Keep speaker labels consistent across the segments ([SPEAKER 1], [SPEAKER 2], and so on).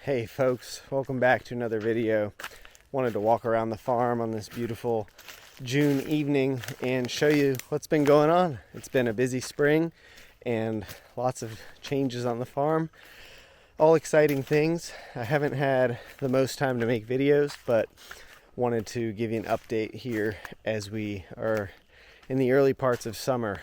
[SPEAKER 1] Hey folks, welcome back to another video. Wanted to walk around the farm on this beautiful June evening and show you what's been going on. It's been a busy spring and lots of changes on the farm. All exciting things. I haven't had the most time to make videos, but wanted to give you an update here as we are in the early parts of summer.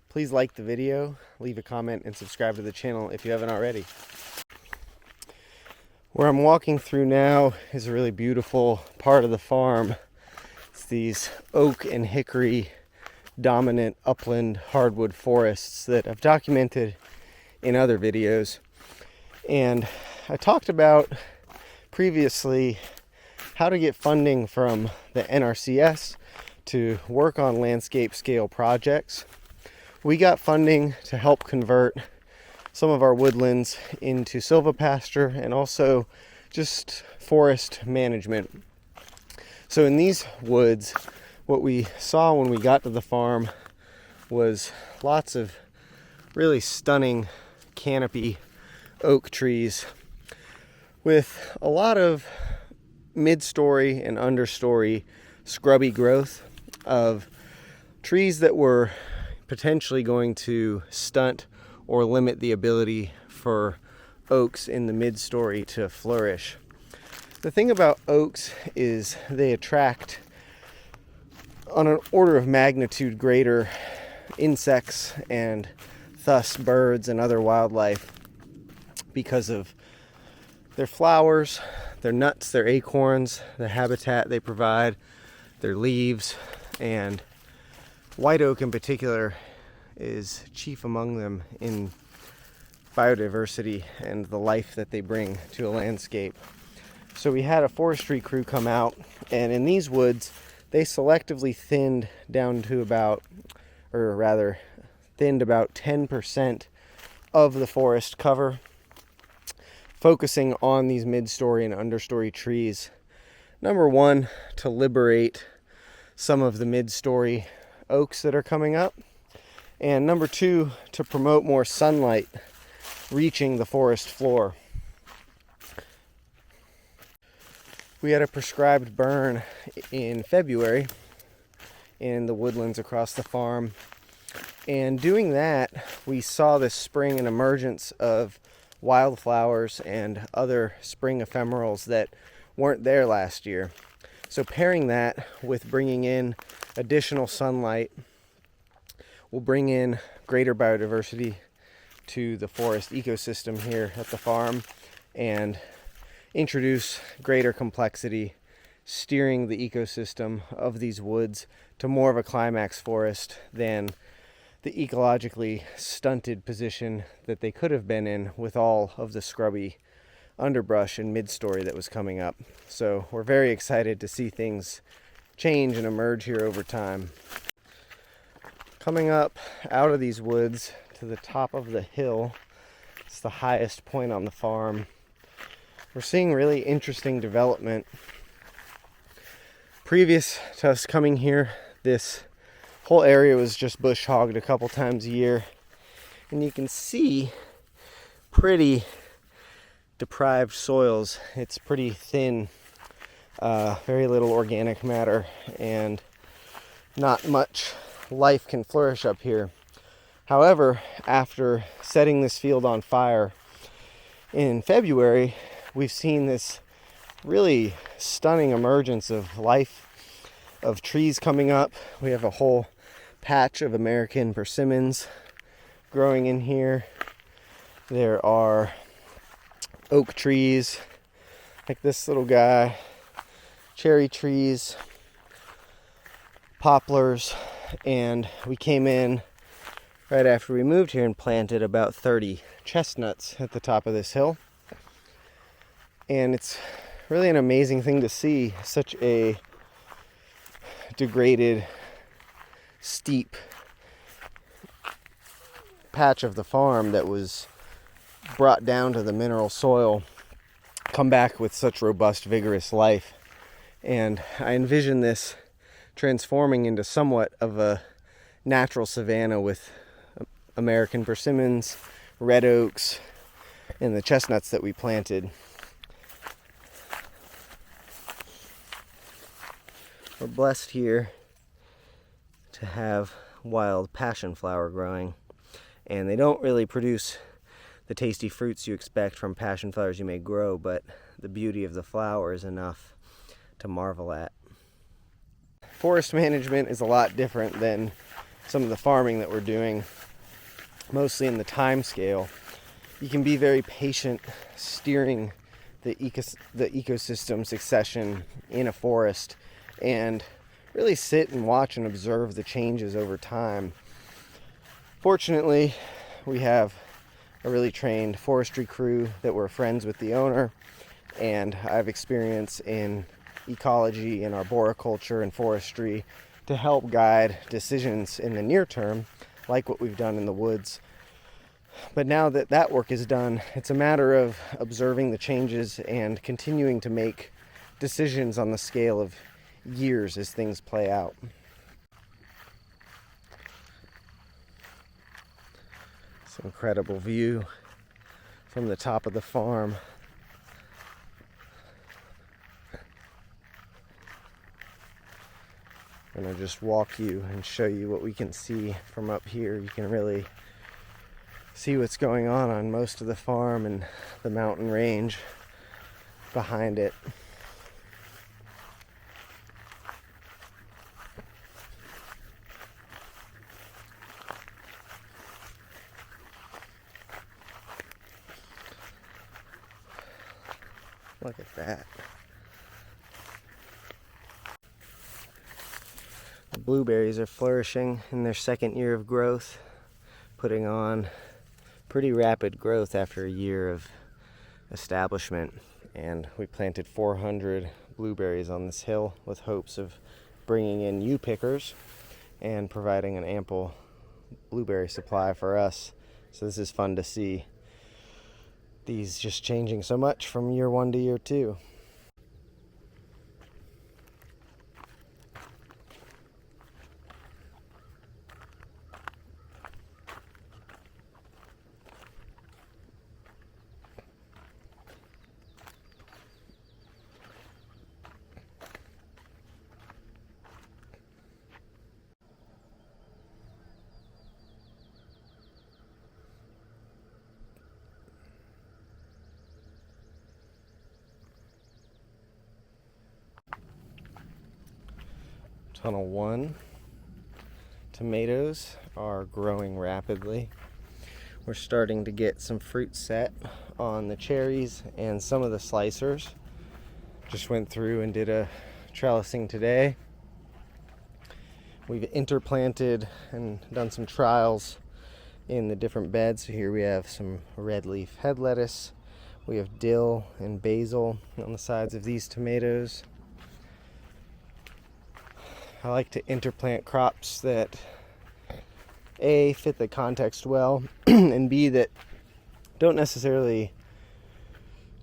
[SPEAKER 1] Please like the video, leave a comment, and subscribe to the channel if you haven't already. Where I'm walking through now is a really beautiful part of the farm. It's these oak and hickory dominant upland hardwood forests that I've documented in other videos. And I talked about previously how to get funding from the NRCS to work on landscape scale projects. We got funding to help convert some of our woodlands into silvopasture and also just forest management. So in these woods, what we saw when we got to the farm was lots of really stunning canopy oak trees with a lot of mid-story and understory scrubby growth of trees that were potentially going to stunt or limit the ability for oaks in the mid-story to flourish. The thing about oaks is they attract on an order of magnitude greater insects and thus birds and other wildlife because of their flowers, their nuts, their acorns, the habitat they provide, their leaves, and white oak in particular is chief among them in biodiversity and the life that they bring to a landscape. So we had a forestry crew come out, and in these woods they selectively thinned down to about 10% of the forest cover, focusing on these mid-story and understory trees. Number one, to liberate some of the mid-story oaks that are coming up, and number two, to promote more sunlight reaching the forest floor. We had a prescribed burn in February in the woodlands across the farm, and doing that we saw this spring an emergence of wildflowers and other spring ephemerals that weren't there last year. So pairing that with bringing in additional sunlight will bring in greater biodiversity to the forest ecosystem here at the farm and introduce greater complexity, steering the ecosystem of these woods to more of a climax forest than the ecologically stunted position that they could have been in with all of the scrubby underbrush and mid-story that was coming up. So we're very excited to see things change and emerge here over time. Coming up out of these woods to the top of the hill, it's the highest point on the farm. We're seeing really interesting development. Previous to us coming here, this whole area was just bush hogged a couple times a year, and you can see pretty deprived soils. It's pretty thin, very little organic matter, and not much life can flourish up here. However, after setting this field on fire in February, we've seen this really stunning emergence of life, of trees coming up. We have a whole patch of American persimmons growing in here. There are oak trees like this little guy, cherry trees, poplars, and we came in right after we moved here and planted about 30 chestnuts at the top of this hill. And it's really an amazing thing to see such a degraded, steep patch of the farm that was brought down to the mineral soil come back with such robust, vigorous life. And I envision this transforming into somewhat of a natural savanna with American persimmons, red oaks, and the chestnuts that we planted. We're blessed here to have wild passion flower growing, and they don't really produce the tasty fruits you expect from passion flowers you may grow, but the beauty of the flower is enough to marvel at. Forest management is a lot different than some of the farming that we're doing, mostly in the time scale. You can be very patient steering the ecosystem succession in a forest and really sit and watch and observe the changes over time. Fortunately, we have a really trained forestry crew that were friends with the owner, and I have experience in ecology and arboriculture and forestry to help guide decisions in the near term, like what we've done in the woods. But now that that work is done, it's a matter of observing the changes and continuing to make decisions on the scale of years as things play out. It's an incredible view from the top of the farm. I'm going to just walk you and show you what we can see from up here. You can really see what's going on most of the farm and the mountain range behind it. Look at that. The blueberries are flourishing in their second year of growth, putting on pretty rapid growth after a year of establishment. And we planted 400 blueberries on this hill with hopes of bringing in new pickers and providing an ample blueberry supply for us. So this is fun to see these just changing so much from year one to year two. Tunnel 1 tomatoes are growing rapidly. We're starting to get some fruit set on the cherries and some of the slicers. Just went through and did a trellising today. We've interplanted and done some trials in the different beds. So here we have some red leaf head lettuce. We have dill and basil on the sides of these tomatoes. I like to interplant crops that A, fit the context well, and B, that don't necessarily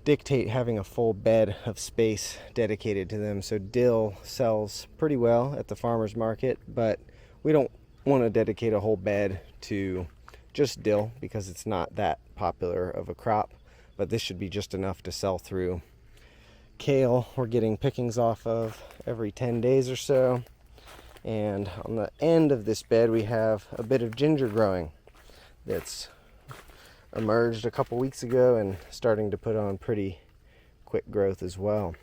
[SPEAKER 1] dictate having a full bed of space dedicated to them. So dill sells pretty well at the farmer's market, but we don't want to dedicate a whole bed to just dill because it's not that popular of a crop, but this should be just enough to sell through. Kale we're getting pickings off of every 10 days or so. And on the end of this bed we have a bit of ginger growing that's emerged a couple weeks ago and starting to put on pretty quick growth as well.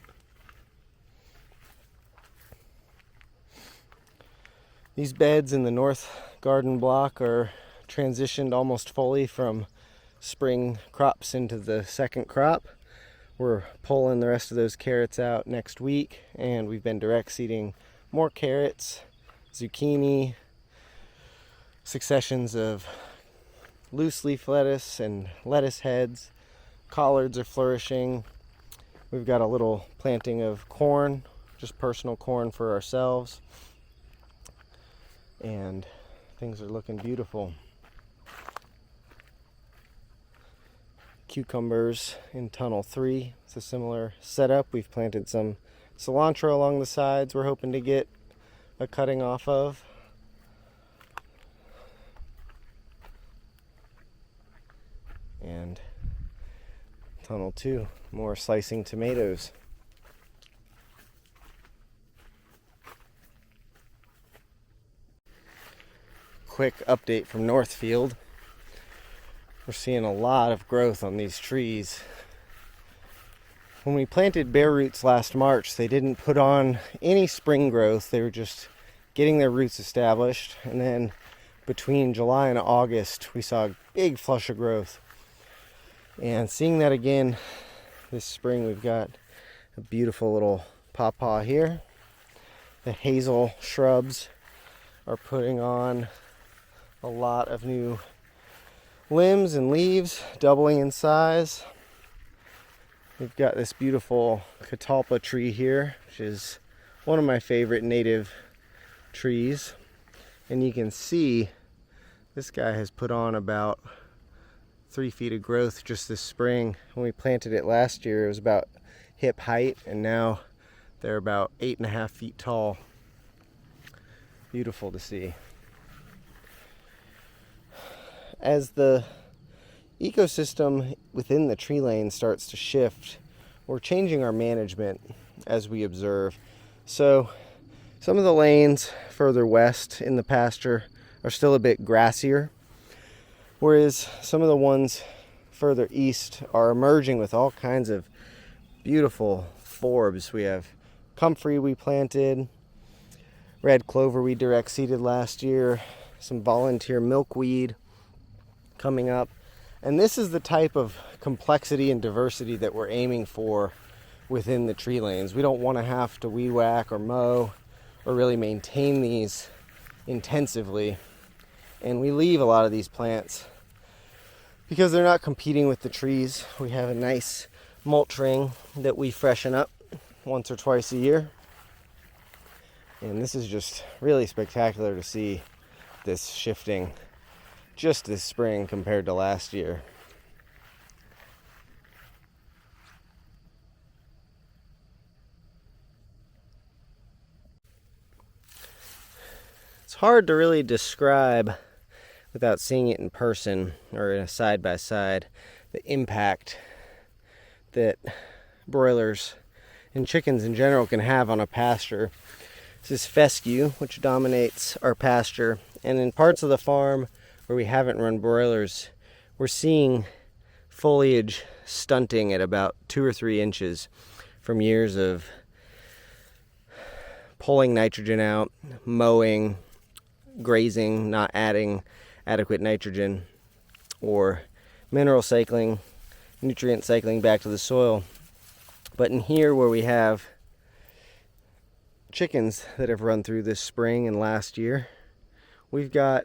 [SPEAKER 1] These beds in the north garden block are transitioned almost fully from spring crops into the second crop. We're pulling the rest of those carrots out next week, and we've been direct seeding more carrots, zucchini, successions of loose leaf lettuce and lettuce heads. Collards are flourishing, We've got a little planting of corn, just personal corn for ourselves, and things are looking beautiful. Cucumbers in tunnel 3. It's a similar setup. We've planted some cilantro along the sides we're hoping to get a cutting off of. And tunnel 2, more slicing tomatoes. Quick update from Northfield. We're seeing a lot of growth on these trees. When we planted bare roots last March, they didn't put on any spring growth. They were just getting their roots established. And then between July and August, we saw a big flush of growth. And seeing that again this spring, we've got a beautiful little pawpaw here. The hazel shrubs are putting on a lot of new limbs and leaves, doubling in size. We've got this beautiful catalpa tree here, which is one of my favorite native trees. And you can see this guy has put on about 3 feet of growth just this spring. When we planted it last year, it was about hip height, and now they're about 8.5 feet tall. Beautiful to see. As the ecosystem within the tree lane starts to shift, we're changing our management as we observe. So some of the lanes further west in the pasture are still a bit grassier, whereas some of the ones further east are emerging with all kinds of beautiful forbs. We have comfrey we planted, red clover we direct seeded last year, some volunteer milkweed coming up. And this is the type of complexity and diversity that we're aiming for within the tree lanes. We don't want to have to weed whack or mow or really maintain these intensively. And we leave a lot of these plants because they're not competing with the trees. We have a nice mulch ring that we freshen up once or twice a year. And this is just really spectacular to see this shifting just this spring compared to last year. It's hard to really describe without seeing it in person or in a side-by-side the impact that broilers and chickens in general can have on a pasture. This is fescue, which dominates our pasture, and in parts of the farm where we haven't run broilers, we're seeing foliage stunting at about 2 or 3 inches from years of pulling nitrogen out, mowing, grazing, not adding adequate nitrogen, or mineral cycling, nutrient cycling back to the soil. But in here where we have chickens that have run through this spring and last year, we've got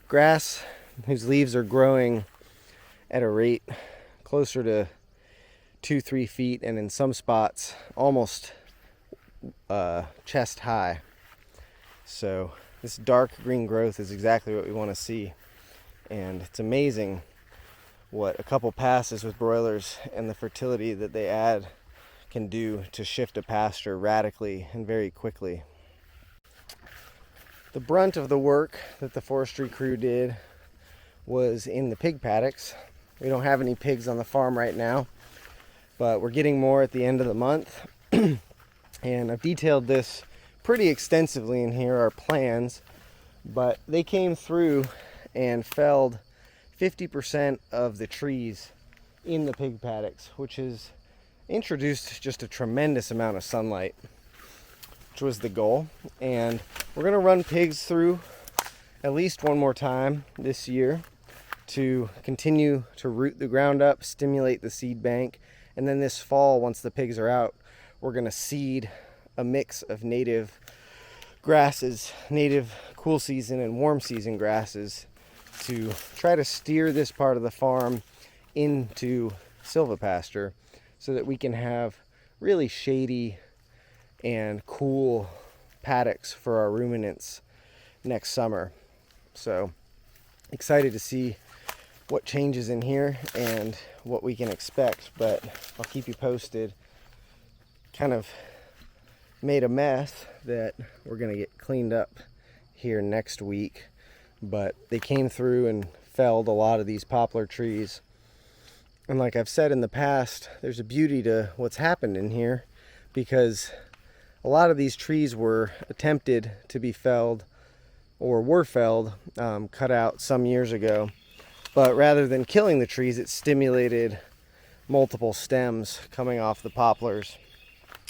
[SPEAKER 1] grass whose leaves are growing at a rate closer to 2-3 feet, and in some spots almost chest high. So this dark green growth is exactly what we want to see, and it's amazing what a couple passes with broilers and the fertility that they add can do to shift a pasture radically and very quickly. The brunt of the work that the forestry crew did was in the pig paddocks. We don't have any pigs on the farm right now, but we're getting more at the end of the month. And I've detailed this pretty extensively in here, our plans, but they came through and felled 50% of the trees in the pig paddocks, which has introduced just a tremendous amount of sunlight, which was the goal. And we're going to run pigs through at least one more time this year to continue to root the ground up, stimulate the seed bank, and then this fall, once the pigs are out, we're going to seed a mix of native grasses, native cool season and warm season grasses, to try to steer this part of the farm into silvopasture so that we can have really shady and cool paddocks for our ruminants next summer. So excited to see what changes in here and what we can expect, but I'll keep you posted. Kind of made a mess that we're gonna get cleaned up here next week, but they came through and felled a lot of these poplar trees. And like I've said in the past, there's a beauty to what's happened in here, because a lot of these trees were attempted to be felled or were felled, cut out some years ago. But rather than killing the trees, it stimulated multiple stems coming off the poplars.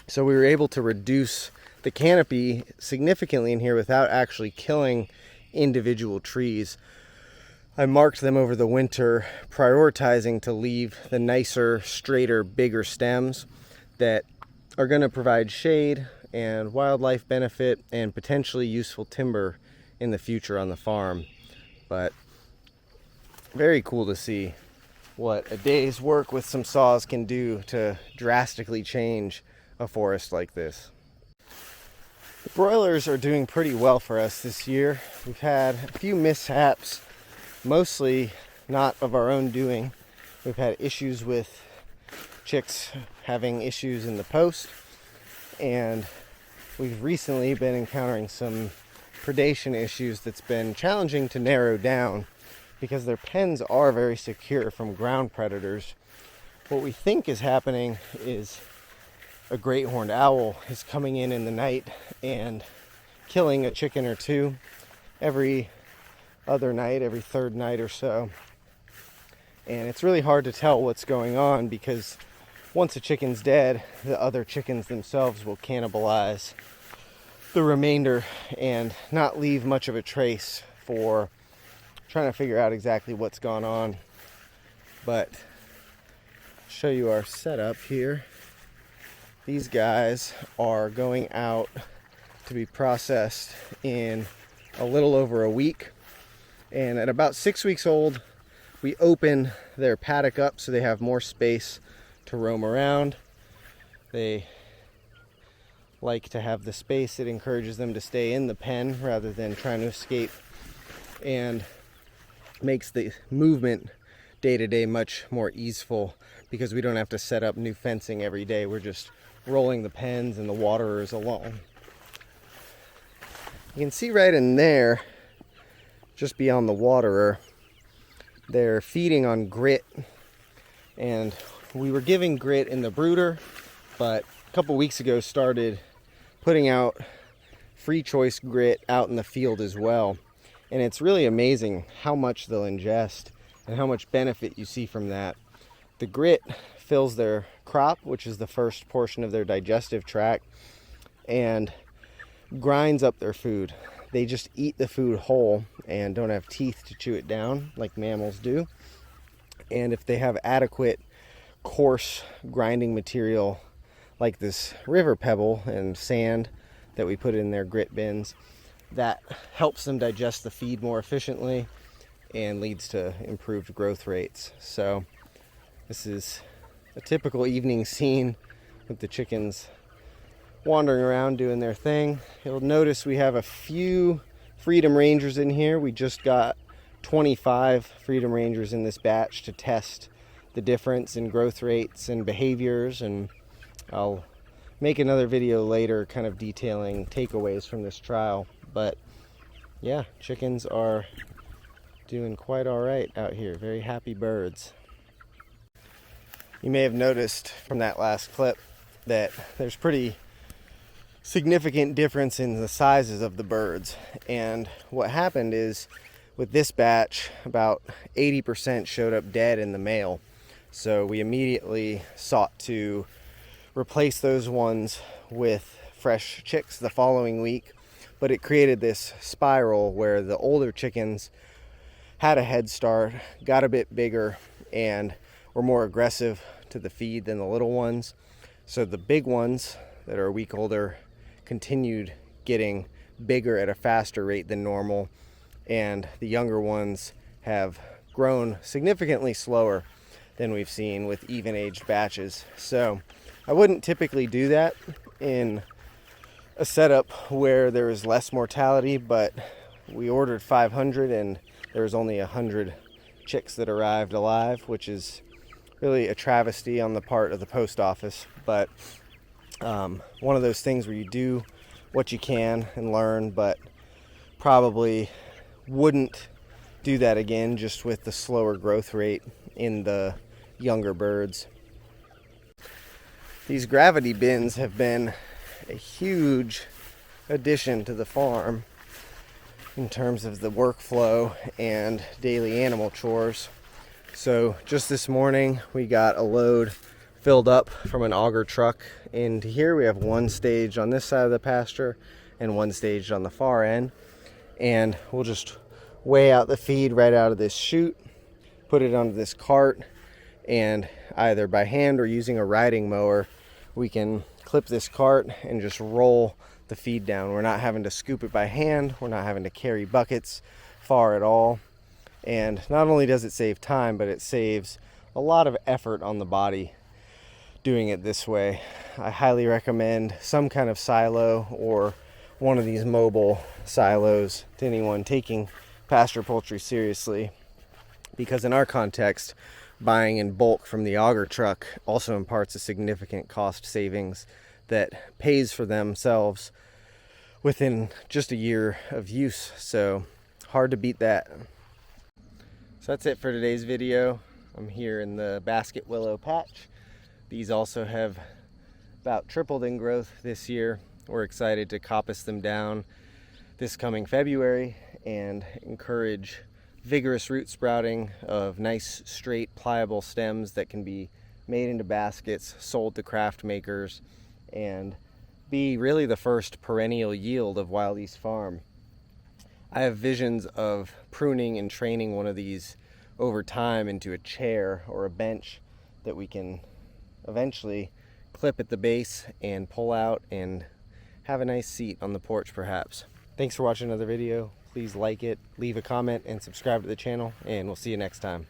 [SPEAKER 1] So we were able to reduce the canopy significantly in here without actually killing individual trees. I marked them over the winter, prioritizing to leave the nicer, straighter, bigger stems that are going to provide shade and wildlife benefit and potentially useful timber in the future on the farm. But very cool to see what a day's work with some saws can do to drastically change a forest like this. The broilers are doing pretty well for us this year. We've had a few mishaps, mostly not of our own doing. We've had issues with chicks having issues in the post, and we've recently been encountering some predation issues that's been challenging to narrow down because their pens are very secure from ground predators. What we think is happening is a great horned owl is coming in the night and killing a chicken or two every other night, every third night or so. And it's really hard to tell what's going on, because once a chicken's dead, the other chickens themselves will cannibalize the remainder and not leave much of a trace for trying to figure out exactly what's gone on. But I'll show you our setup here. These guys are going out to be processed in a little over a week. And at about 6 weeks old, we open their paddock up so they have more space to roam around. They like to have the space. It encourages them to stay in the pen rather than trying to escape, and makes the movement day to day much more easeful, because we don't have to set up new fencing every day. We're just rolling the pens and the waterers along. You can see right in there, just beyond the waterer, they're feeding on grit. And we were giving grit in the brooder, but a couple weeks ago started putting out free choice grit out in the field as well. And it's really amazing how much they'll ingest and how much benefit you see from that. The grit fills their crop, which is the first portion of their digestive tract, and grinds up their food. They just eat the food whole and don't have teeth to chew it down like mammals do. And if they have adequate coarse grinding material like this river pebble and sand that we put in their grit bins, that helps them digest the feed more efficiently and leads to improved growth rates. So this is a typical evening scene with the chickens wandering around doing their thing. You'll notice we have a few Freedom Rangers in here. We just got 25 Freedom Rangers in this batch to test the difference in growth rates and behaviors, and I'll make another video later kind of detailing takeaways from this trial. But yeah, chickens are doing quite all right out here. Very happy birds. You may have noticed from that last clip that there's pretty significant difference in the sizes of the birds. And what happened is, with this batch, about 80% showed up dead in the male. So we immediately sought to replace those ones with fresh chicks the following week. But it created this spiral where the older chickens had a head start, got a bit bigger, and were more aggressive to the feed than the little ones. So the big ones that are a week older continued getting bigger at a faster rate than normal, and the younger ones have grown significantly slower. than we've seen with even-aged batches. So I wouldn't typically do that in a setup where there is less mortality, but we ordered 500 and there was only 100 chicks that arrived alive, which is really a travesty on the part of the post office. But one of those things where you do what you can and learn, but probably wouldn't do that again, just with the slower growth rate in the younger birds. These gravity bins have been a huge addition to the farm in terms of the workflow and daily animal chores. So just this morning we got a load filled up from an auger truck into here. We have one stage on this side of the pasture and one stage on the far end, and we'll just weigh out the feed right out of this chute, put it onto this cart, and either by hand or using a riding mower we can clip this cart and just roll the feed down. We're not having to scoop it by hand, we're not having to carry buckets far at all. And not only does it save time, but it saves a lot of effort on the body doing it this way. I highly recommend some kind of silo or one of these mobile silos to anyone taking pasture poultry seriously, because in our context, buying in bulk from the auger truck also imparts a significant cost savings that pays for themselves within just a year of use. So hard to beat that. So that's it for today's video. I'm here in the basket willow patch. These also have about tripled in growth this year. We're excited to coppice them down this coming February and encourage vigorous root sprouting of nice, straight, pliable stems that can be made into baskets, sold to craft makers, and be really the first perennial yield of Wild East Farm. I have visions of pruning and training one of these over time into a chair or a bench that we can eventually clip at the base and pull out and have a nice seat on the porch perhaps. Thanks for watching another video. Please like it, leave a comment, and subscribe to the channel, and we'll see you next time.